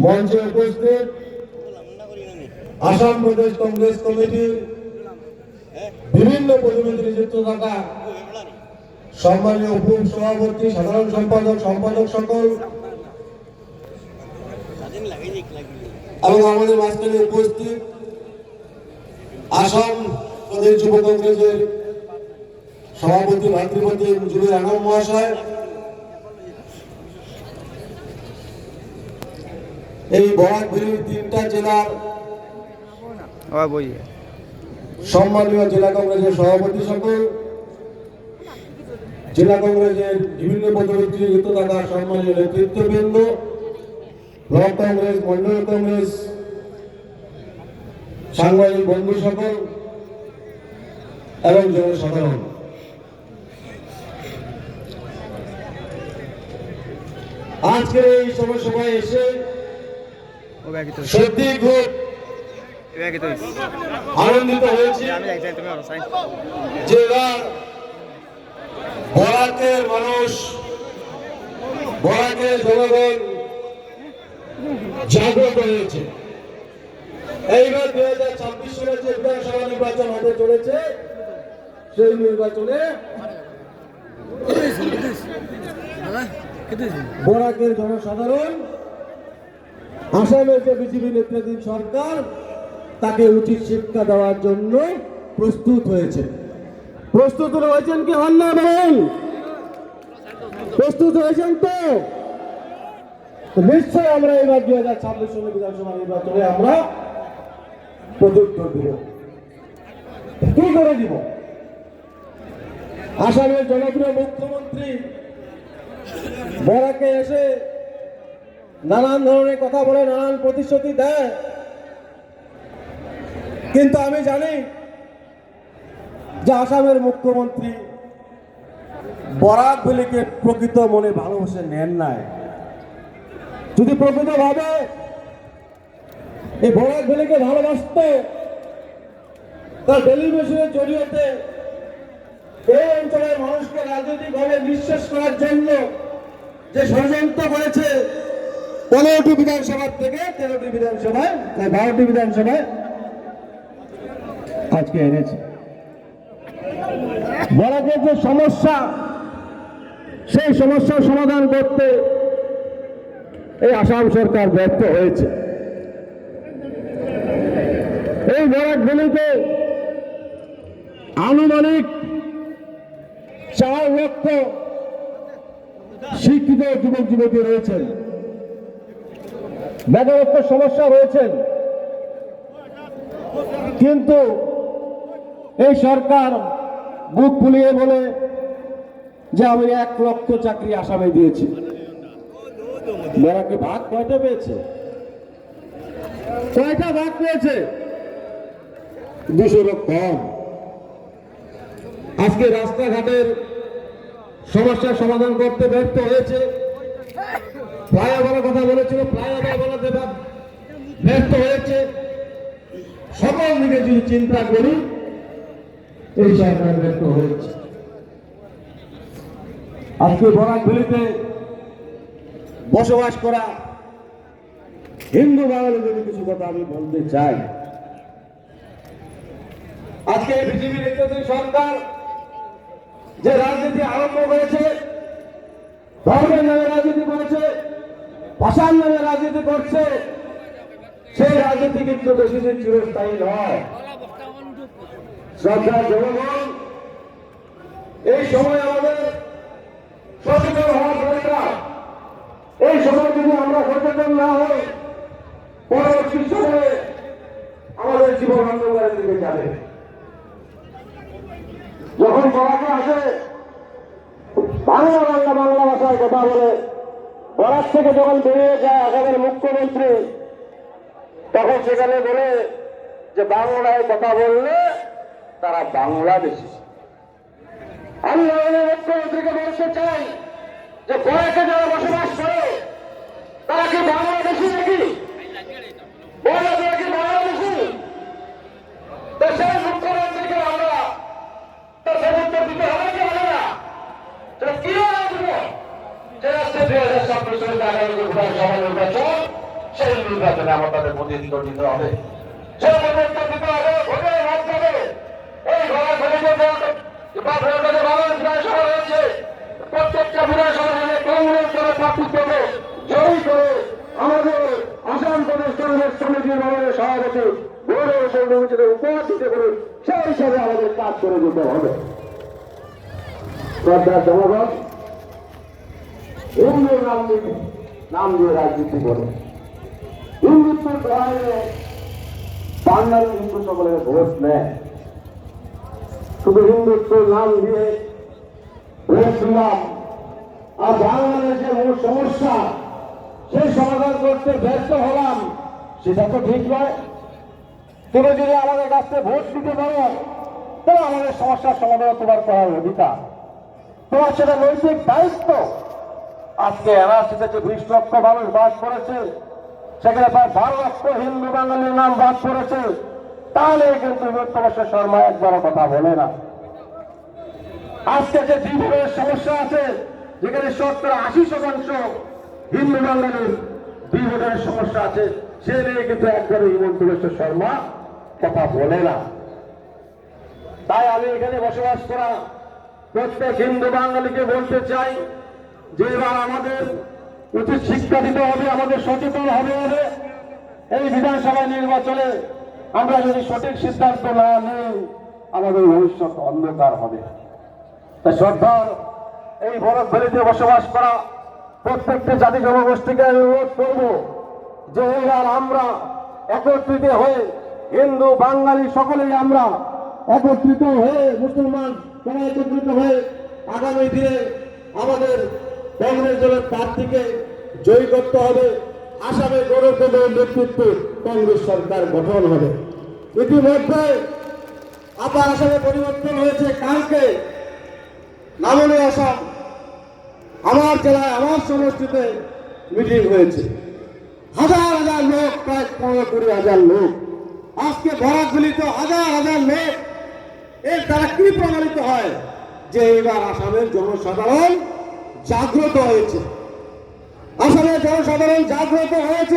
মঞ্চে উপস্থিত আসাম প্রদেশ কংগ্রেস কমিটির বিভিন্ন প্রতিনিধি নিযুক্ত থাকা সম্মানীয় উপ সভাপতি, সাধারণ সম্পাদক, সম্পাদক সকল এবং আমাদের মাঝখানে উপস্থিত আসাম প্রদেশ যুব কংগ্রেসের সভাপতি ভাতৃপতি জুবের আলম মহাশয়, এই বরাকভেলীর 3টা জেলার সম্মানীয় জেলা কংগ্রেসের সভাপতি সকল, জেলা কংগ্রেসের বিভিন্ন পদবীতে যুক্ত থাকা সম্মানীয় নেতৃত্ববৃন্দ, ব্লক কংগ্রেস, মন্ডল কংগ্রেস, সাংবাদিক বন্ধু সকল এবং জনসাধারণ, আজকে এই সভায় এসে সত্যি খুব আনন্দিত হয়েছি যে বরাকের মানুষ, বরাকের জনগণ জাগ্রত হয়েছে। এইবার 2026 সালে যে বিধানসভা নির্বাচন হতে চলেছে, সেই নির্বাচনে বরাকের জনসাধারণ, আসামের যে বিজেপি নেতৃত্বাধীন সরকার, তাকে উচিত শিক্ষা দেওয়ার জন্য প্রস্তুত হয়েছে। প্রস্তুত হয়েছেন কি হন না বলেন? প্রস্তুত হয়েছেন তো? নিশ্চয় আমরা এবার 2026 সালে বিধানসভা নির্বাচনে আমরা প্রত্যুত্তর দিব। কি করে দিব? আসামের জনপ্রিয় মুখ্যমন্ত্রী বরাকে এসে নানান ধরনের কথা বলে, নানান প্রতিশ্রুতি দেয়, কিন্তু আমি জানি যে আসামের মুখ্যমন্ত্রী বরাকভেলীকে প্রকৃত মনে ভালোবাসে নেন নাই। যদি প্রকৃতভাবে এই বরাকভেলীকে ভালোবাসত, তার টেলিভিশনের জরিয়েতে এই অঞ্চলের মানুষকে রাজনৈতিকভাবে নিঃশেষ করার জন্য যে ষড়যন্ত্র করেছে, 15টি বিধানসভা থেকে 13টি বিধানসভায়, 12টি বিধানসভায় আজকে এনেছে। বরাকের যে সমস্যা, সেই সমস্যার সমাধান করতে এই আসাম সরকার ব্যর্থ হয়েছে। এই বরাকভেলীতে আনুমানিক 4 লক্ষ শিক্ষিত যুবক যুবতী রয়েছেন, বেকারত্ব সমস্যা রয়েছেন, কিন্তু এই সরকার বুক ফুলিয়ে বলে যে আমি 1 লক্ষ চাকরি আসামে দিয়েছি। বরাকে ভাগ কয়টা পেয়েছে? কয়টা ভাগ পেয়েছে? 200 কম। আজকে রাস্তাঘাটের সমস্যার সমাধান করতে ব্যর্থ হয়েছে। ফ্লাইওভারের কথা বলেছিল, ফ্লাইওভার বলাতে ব্যর্থ হয়েছে। সকল দিকে যদি চিন্তা করি, এই সরকার ব্যর্থ হয়েছে। আজকে বরাকভেলীতে বসবাস করা হিন্দু বাঙালিদের কিছু কথা আমি বলতে চাই। আজকে বিজেপি নেতৃত্বাধীন সরকার যে রাজনীতি আরম্ভ করেছে, ধর্মের নামে রাজনীতি করেছে, ভাষার নামে রাজনীতি করছে, সেই রাজনীতি কিন্তু বেশি দিন চিরস্থায়ী নয়। শ্রদ্ধা জনগণ, এই সময় আমাদের সচেতন হওয়া দরকার। এই সময় যদি আমরা সচেতন না হই, পরবর্তী সময়ে আমাদের জীবন অন্ধকারের দিকে যাবে। যখন বরাকে আসে, বাংলা ভাষায় কথা বলে, বরাক থেকে যখন বেরিয়ে যায় আসামের মুখ্যমন্ত্রী, তখন সেখানে বলে যে বাংলায় কথা বললে তারা বাংলাদেশী। আমি আমাদের মুখ্যমন্ত্রীকে বলতে চাই যে বরাকে যারা বসবাস করে তারা কি বাংলাদেশী নাকি? বলে তারা কি বাংলাদেশী? দেশের মুখ্যমন্ত্রীকে আমরা তার সমর্থন দিতে হবে কি হবে না? সেটা কিভাবে দেবো? যে রাজ্যে 2026 সালে আগামী বিধানসভা নির্বাচন, সেই নির্বাচনে আমার তাদের প্রতিনিধিত্ব দিতে হবে। সেই প্রতিনিধিত্ব দিতে হবে ভোটের মাধ্যমে। এই বিধানসভা রয়েছে, প্রত্যেকটা বিধানসভা কংগ্রেস করে প্রার্থী করে জয়ী করে আমাদের আসাম প্রদেশ কংগ্রেস সমিতির মাননীয় সভাপতি গৌরব সৌরভীকে উপহার দিতে পারে, সেই হিসাবে আমাদের কাজ করে যেতে হবে। শ্রদ্ধার জনগণ, হিন্দুর নাম দিয়ে রাজনীতি করে হিন্দুত্বের বাইরে বাঙালি হিন্দু সকলের ভোট নেয়। শুধু হিন্দুত্বের নাম দিয়ে ভোট দিলাম আর বাংলাদেশের যে মূল সমস্যা সেই সমাধান করতে ব্যর্থ হলাম, সেটা তো ঠিক নয়। তুমি যদি আমাদের কাছে ভোট দিতে পারো তাহলে আমাদের সমস্যার সমাধান তোমার করার অধিকার, তোমার সেটা নৈতিক দায়িত্ব। আজকে এনআরসিতে যে 20 লক্ষ মানুষ বাস করেছে, সেখানে প্রায় 12 লক্ষ হিন্দু বাঙালির নাম বাদ পড়েছে, তাহলে কিন্তু হিমন্ত বিশ্ব শর্মা একবারও কথা বলে না। আজকে যে দ্বিভোটের সমস্যা আছে, যেখানে 70-80% হিন্দু বাঙালির দ্বিভোটের সমস্যা আছে, সে নিয়ে কিন্তু একবারও হিমন্ত বিশ্ব শর্মা কথা বলে না। তাই আমি এখানে বসবাস করা প্রত্যেক হিন্দু বাঙালিকে বলতে চাই যে এবার আমাদের উচিত শিক্ষা দিতে হবে, আমাদের সচেতন হতে হবে। এই বিধানসভা নির্বাচনে আমরা যদি সঠিক সিদ্ধান্ত না নিই, আমাদের ভবিষ্যৎ অন্ধকার হবে। তাই শ্রদ্ধার এই বরফ ভ্যালিতে বসবাস করা প্রত্যেকটি জাতি জনগোষ্ঠীকে অনুরোধ করব যে এবার আমরা একত্রিত হয়ে, হিন্দু বাঙালি সকলেই আমরা একত্রিত হয়ে, মুসলমান সবাই একত্রিত হয়ে আগামী দিনে আমাদের কংগ্রেস দলের প্রার্থীকে জয়ী করতে হবে। আসামে গৌরবদের নেতৃত্বে কংগ্রেস সরকার গঠন হবে। ইতিমধ্যে আবার আসামে পরিবর্তন হয়েছে। কালকে নামনি আসাম আমার জেলায়, আমার সমষ্টিতে মিটিং হয়েছে। হাজার হাজার লোক, প্রায় 15-20 লোক। আজকে বরাকগুলিতে হাজার হাজার লোক। এর দ্বারা কি প্রমাণিত হয় যে এবার আসামের জনসাধারণ জাগ্রত হয়েছে। আসামের জনসাধারণ জাগ্রত হয়েছে।